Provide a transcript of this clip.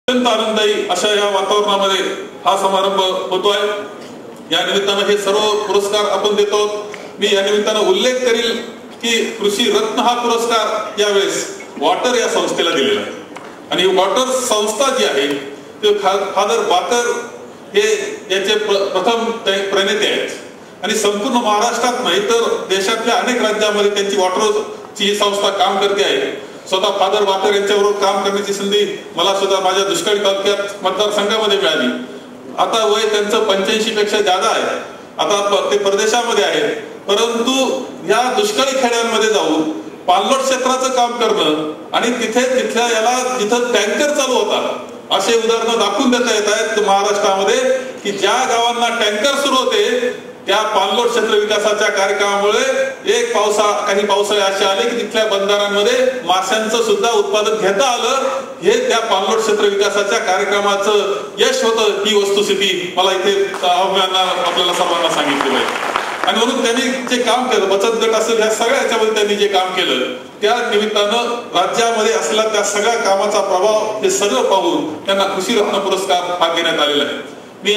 अत्यंत आनंददायी अशा या वातावरणामध्ये हा समारंभ होतोय। या निमित्तानं हे सर्व पुरस्कार आपण देतो। मी या निमित्तानं उल्लेख करील की कृषी रत्न हा पुरस्कार यावेळेस वॉटर या संस्थेला दिलेला आहे आणि वॉटर संस्था जी आहे ते फादर बाकर हे याचे प्रथम प्रणेते आहेत आणि संपूर्ण महाराष्ट्रात नाही तर देशातल्या अनेक राज्यांमध्ये त्यांची वॉटरची संस्था काम करते आहे। स्वतः फादर बाकर यांच्याबरोबर काम करण्याची संधी मला सुद्धा माझ्या दुष्काळी तालुक्यात मतदारसंघामध्ये मिळाली। आता वय त्यांचं 85 पेक्षा जादा आहे। आता ते परदेशामध्ये आहेत, परंतु या दुष्काळी खेड्यांमध्ये जाऊन पाणलोट क्षेत्राचं काम करणं आणि तिथल्या याला जिथं टँकर चालू होता असे उदाहरणं दाखवून देता येत आहेत महाराष्ट्रामध्ये की ज्या गावांना टँकर सुरू होते त्या पाणलोट क्षेत्र विकासाच्या कार्यक्रमामुळे काही पावसाळे असे आले की तिथल्या बंदरांमध्ये माशांचं सुद्धा उत्पादन घेता आलं। हे त्या पाणलोट क्षेत्र विकासाच्या कार्यक्रमाचं यश होतं। ही वस्तुस्थिती मला इथे आपल्याला सर्वांना सांगितली पाहिजे आणि म्हणून त्यांनी जे काम केलं बचत गट असेल या सगळ्या याच्यामध्ये त्यांनी जे काम केलं त्या निमित्तानं राज्यामध्ये असलेला त्या सगळ्या कामाचा प्रभाव हे सगळं पाहून त्यांना कृषी रत्न पुरस्कार हा देण्यात आलेला आहे। मी